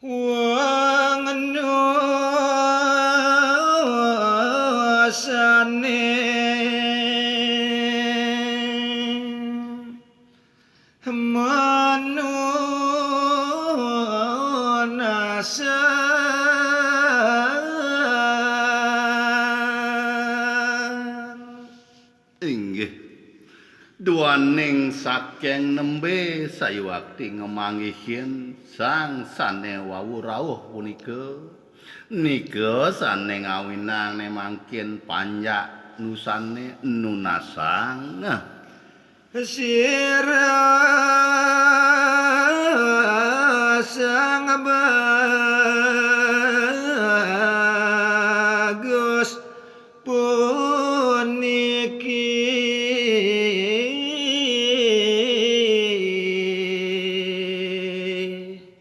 wong nusane inggih duaning saking nembe sayuwakti ngemanggihin sang sane wau rawuh punika nika sane ngawinang mangkin panjak nusane nunasang sira sang bagus puniki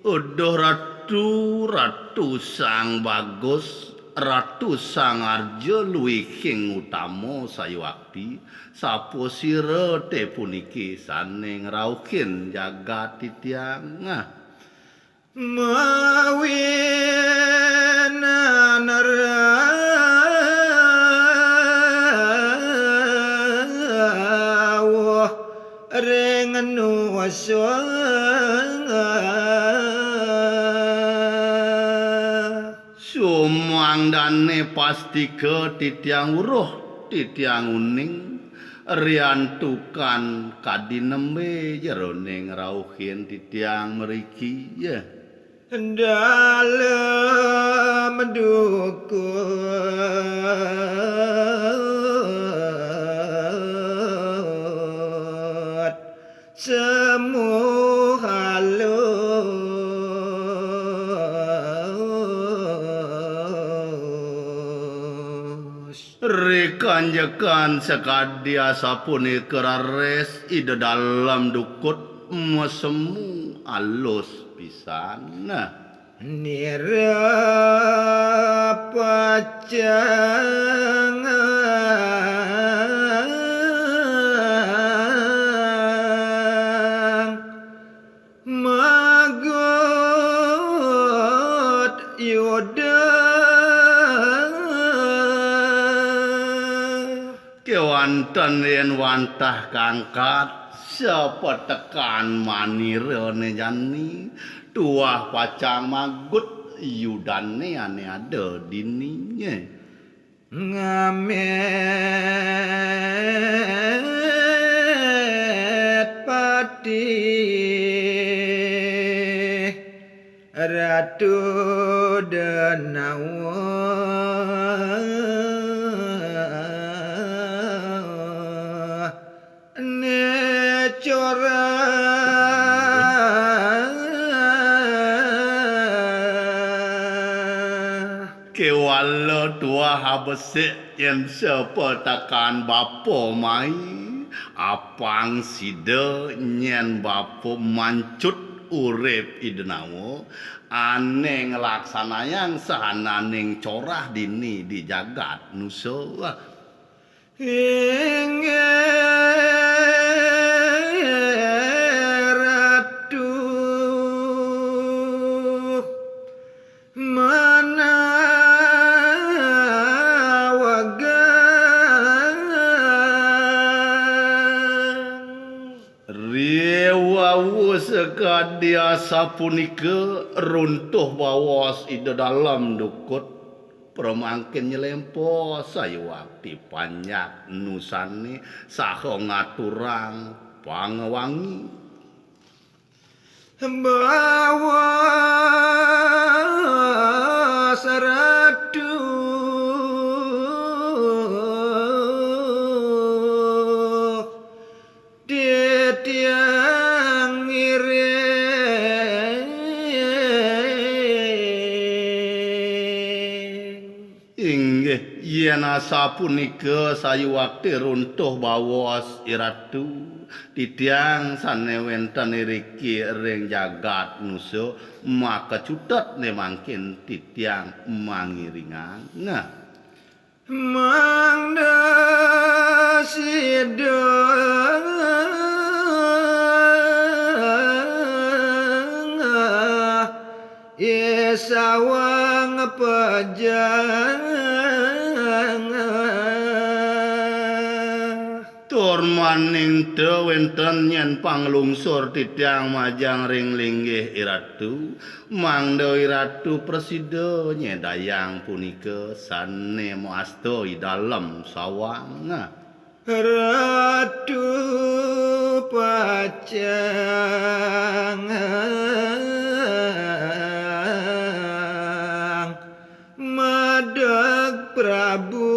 uduh ratu sang bagus ratu sang arja luwihing utama sayuwakti sapa sira te puniki sane ngrauhin jagat titiang mawi narawuh ring nuwasa sumangdane pasti ke titiang uruh titiang uning riantukan kadinembe jeroning rauhin titiang mriki ya dalam dukut semu halus rekanjekan sekadia sapune kerares ide dalam dukut mesemu alus pisan nirapajangan magot yuda kewanten yen wantah kangkat sapa tekan manirane jani tuah pacang magut yudane ane ada dininya ngamet pati ratu denawa necora kewala tua habesik yen sepetakan bapa mai apang sida nyen bapa mancut urip idenawa ane ngelaksanayang sahananing corah dini di jagat nusa ratu mana Rewawu sekadia sapunika runtuh bawas ide dalam dukut permangkin nyelempo sayuwakti panyak nusane saha ngaturang pangewangi bawas ratu tiang ngiring inggih yen sapunika sayuwakti runtuh bawas iratu titiang sane wenten iriki ring jagat nusa maka cutet mangkin titiang mangiringan mangda sidang sawang pejang tur maning teu wenten yen panglungsur titiang majang ring linggih iratu mangda iratu presida nyedayang punika sane moasta i dalem sawang ratu pacang madeg Prabu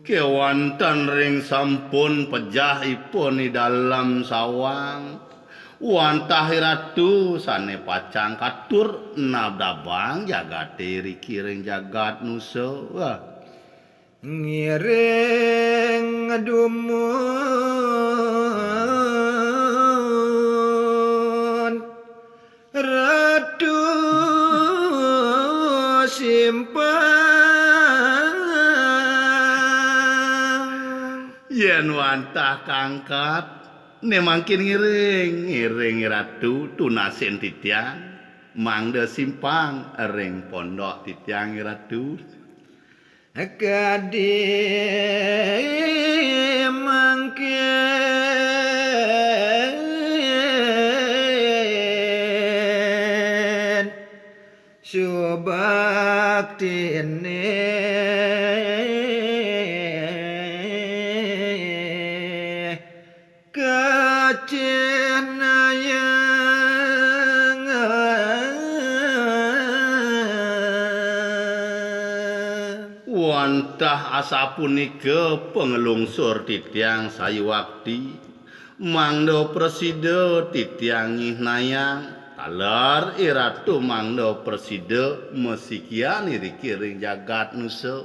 kewanten ring sampun pejahipun di dalam sawang wantah ratu sane pacang katur nabdabang jagate riki ring jagat nusa ngiring dumun ratu simpang yen wantah kangkat ne mangkin ngiring ratu tunasin titiang mangda simpang ring pondok titiang ratu kadi mangkin subaktine wantah asa punika pengelungsur titiang sayuwakti mangda presida titiang nayang taler iratu mangda presida mesikian iri kiring jagat nusa